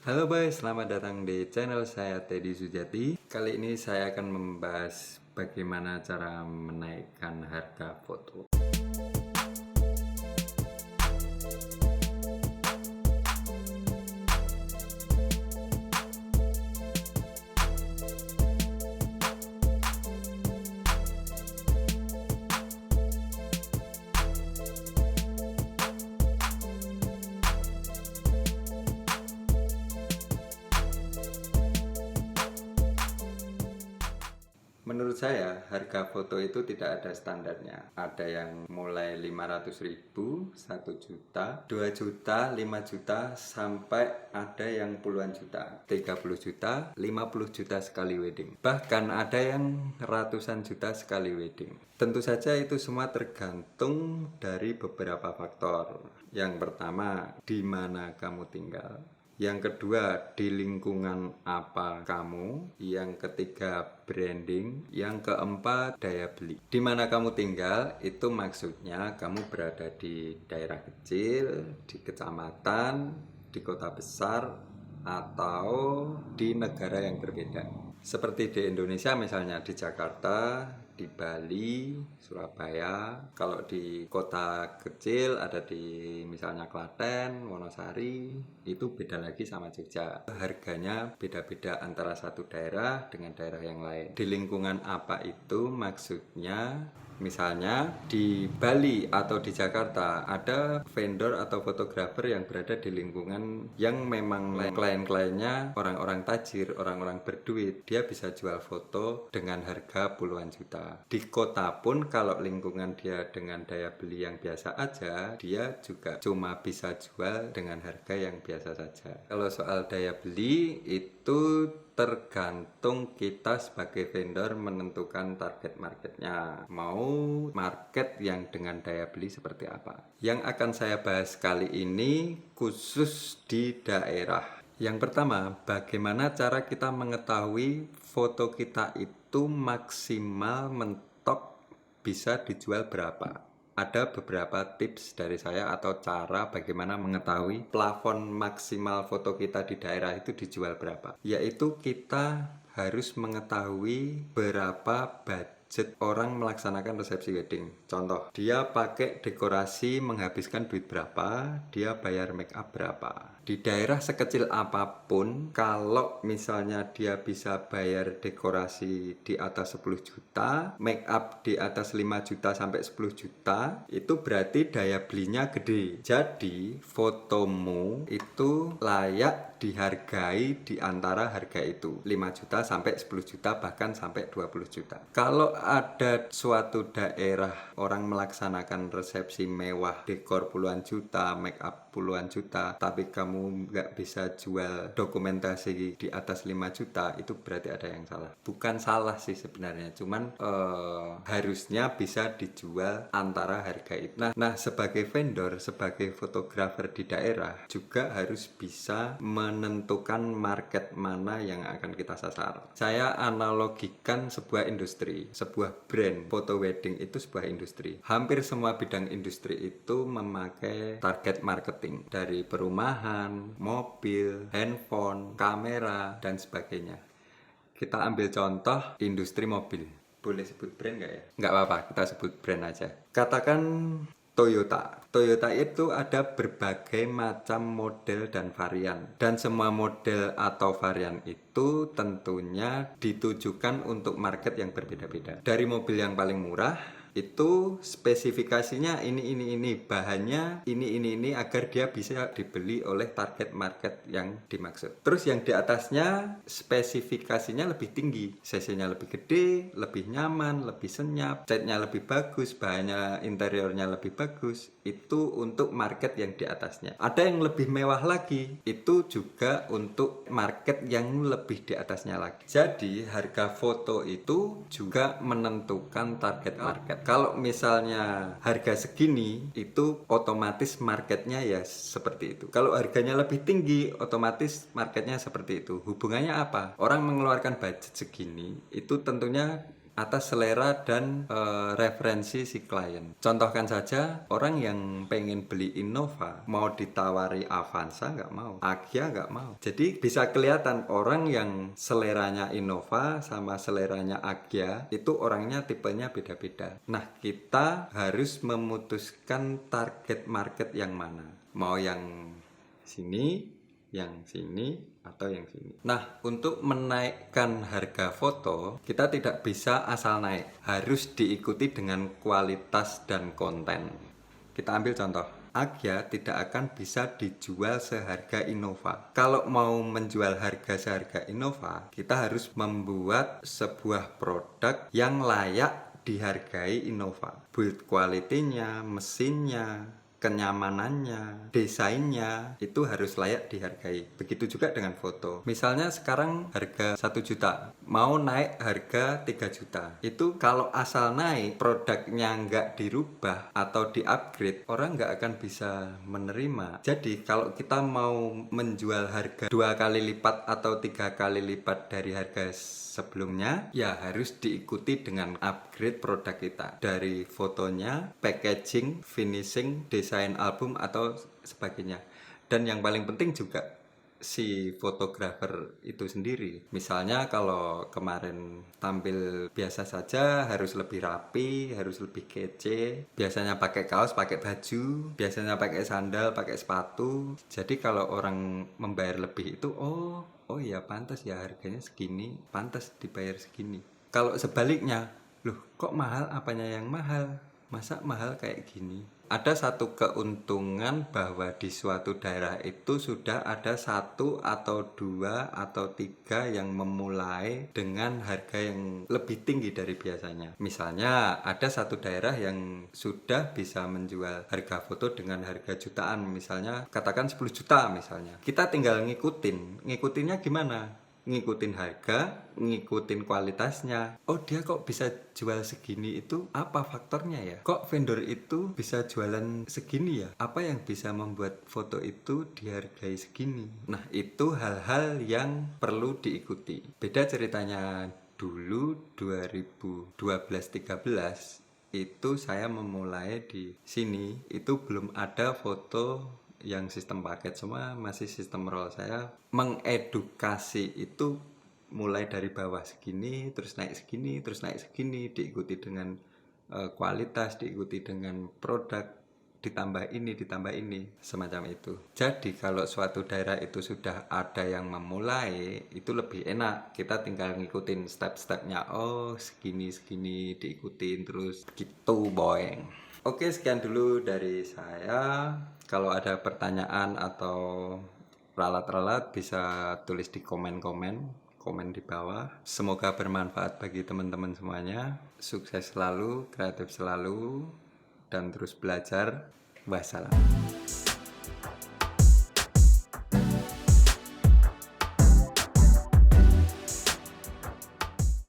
Halo guys, selamat datang di channel saya Teddy Sujati. Kali ini saya akan membahas bagaimana cara menaikkan harga foto. Menurut saya, harga foto itu tidak ada standarnya. Ada yang mulai 500.000, 1 juta, 2 juta, 5 juta, sampai ada yang puluhan juta. 30 juta, 50 juta sekali wedding. Bahkan ada yang ratusan juta sekali wedding. Tentu saja itu semua tergantung dari beberapa faktor. Yang pertama, di mana kamu tinggal. Yang kedua, di lingkungan apa kamu. Yang ketiga, branding. Yang keempat, daya beli. Di mana kamu tinggal, itu maksudnya kamu berada di daerah kecil, di kecamatan, di kota besar, atau di negara yang berbeda. Seperti di Indonesia misalnya di Jakarta, di Bali, Surabaya. Kalau di kota kecil ada di misalnya Klaten, Wonosari, itu beda lagi sama Jogja. Harganya beda-beda antara satu daerah dengan daerah yang lain. Di lingkungan apa itu maksudnya? Misalnya di Bali atau di Jakarta ada vendor atau fotografer yang berada di lingkungan yang memang klien-kliennya orang-orang tajir, orang-orang berduit. Dia bisa jual foto dengan harga puluhan juta. Di kota pun kalau lingkungan dia dengan daya beli yang biasa aja, dia juga cuma bisa jual dengan harga yang biasa saja. Kalau soal daya beli itu tergantung kita sebagai vendor menentukan target marketnya. Mau market yang dengan daya beli seperti apa. Yang akan saya bahas kali ini khusus di daerah. Yang pertama, bagaimana cara kita mengetahui foto kita itu maksimal mentok bisa dijual berapa. Ada beberapa tips dari saya atau cara bagaimana mengetahui plafon maksimal foto kita di daerah itu dijual berapa. Yaitu kita harus mengetahui berapa budget orang melaksanakan resepsi wedding. Contoh, dia pakai dekorasi menghabiskan duit berapa, dia bayar make up berapa. Di daerah sekecil apapun, kalau misalnya dia bisa bayar dekorasi di atas 10 juta, make up di atas 5 juta sampai 10 juta, itu berarti daya belinya gede. Jadi, fotomu itu layak dihargai di antara harga itu. 5 juta sampai 10 juta, bahkan sampai 20 juta. Kalau ada suatu daerah orang melaksanakan resepsi mewah, dekor puluhan juta, make up puluhan juta, tapi kamu nggak bisa jual dokumentasi di atas 5 juta, itu berarti ada yang salah. Bukan salah sih sebenarnya, cuman harusnya bisa dijual antara harga itu. Nah, sebagai vendor, sebagai fotografer di daerah, juga harus bisa menentukan market mana yang akan kita sasar. Saya analogikan sebuah industri, sebuah brand foto wedding itu sebuah industri. Hampir semua bidang industri itu memakai target marketing dari perumahan, mobil, handphone, kamera, dan sebagainya. Kita ambil contoh industri mobil. Boleh sebut brand nggak ya? Nggak apa-apa, kita sebut brand aja. Katakan Toyota. Toyota itu ada berbagai macam model dan varian. Dan semua model atau varian itu tentunya ditujukan untuk market yang berbeda-beda. Dari mobil yang paling murah, itu spesifikasinya ini, bahannya ini agar dia bisa dibeli oleh target market yang dimaksud. Terus yang di atasnya spesifikasinya lebih tinggi, cc-nya lebih gede, lebih nyaman, lebih senyap, catnya lebih bagus, bahannya interiornya lebih bagus. Itu untuk market yang di atasnya. Ada yang lebih mewah lagi, itu juga untuk market yang lebih di atasnya lagi. Jadi harga foto itu juga menentukan target market. Kalau misalnya harga segini, itu otomatis marketnya ya seperti itu. Kalau harganya lebih tinggi, otomatis marketnya seperti itu. Hubungannya apa? Orang mengeluarkan budget segini, itu tentunya atas selera dan referensi si klien. Contohkan saja, orang yang pengen beli Innova mau ditawari Avanza nggak mau, Agya nggak mau. Jadi bisa kelihatan orang yang seleranya Innova sama seleranya Agya itu orangnya tipenya beda-beda. Nah, kita harus memutuskan target market yang mana. Mau yang sini, yang sini, atau yang sini. Nah, untuk menaikkan harga foto, kita tidak bisa asal naik. Harus diikuti dengan kualitas dan konten. Kita ambil contoh. Agya tidak akan bisa dijual seharga Innova. Kalau mau menjual harga seharga Innova, kita harus membuat sebuah produk yang layak dihargai Innova. Build quality-nya, mesinnya, kenyamanannya, desainnya itu harus layak dihargai. Begitu juga dengan foto. Misalnya sekarang harga 1 juta, mau naik harga 3 juta. Itu kalau asal naik, produknya nggak dirubah atau di-upgrade, orang nggak akan bisa menerima. Jadi kalau kita mau menjual harga 2 kali lipat atau 3 kali lipat dari harga sebelumnya, ya harus diikuti dengan upgrade produk kita. Dari fotonya, packaging, finishing, desain album atau sebagainya. Dan yang paling penting juga si fotografer itu sendiri. Misalnya kalau kemarin tampil biasa saja, harus lebih rapi, harus lebih kece. Biasanya pakai kaos, pakai baju, biasanya pakai sandal, pakai sepatu. Jadi kalau orang membayar lebih itu, oh ya pantas ya harganya segini, pantas dibayar segini. Kalau sebaliknya, loh kok mahal, apanya yang mahal? Masa mahal kayak gini? Ada satu keuntungan bahwa di suatu daerah itu sudah ada 1 atau 2 atau 3 yang memulai dengan harga yang lebih tinggi dari biasanya. Misalnya ada satu daerah yang sudah bisa menjual harga foto dengan harga jutaan, misalnya katakan 10 juta misalnya. Kita tinggal ngikutinnya gimana? Ngikutin harga, ngikutin kualitasnya. Oh dia kok bisa jual segini, itu apa faktornya ya? Kok vendor itu bisa jualan segini ya? Apa yang bisa membuat foto itu dihargai segini? Nah itu hal-hal yang perlu diikuti. Beda ceritanya dulu 2012-13 itu saya memulai di sini, itu belum ada foto yang sistem paket, semua masih sistem roll. Saya mengedukasi itu mulai dari bawah segini, terus naik segini, terus naik segini, diikuti dengan kualitas, diikuti dengan produk, ditambah ini, semacam itu. Jadi kalau suatu daerah itu sudah ada yang memulai, itu lebih enak. Kita tinggal ngikutin step-stepnya. Oh segini diikutin terus gitu, boy. Oke, sekian dulu dari saya. Kalau ada pertanyaan atau ralat-ralat bisa tulis di komen di bawah. Semoga bermanfaat bagi teman-teman semuanya. Sukses selalu, kreatif selalu, dan terus belajar. Wassalam.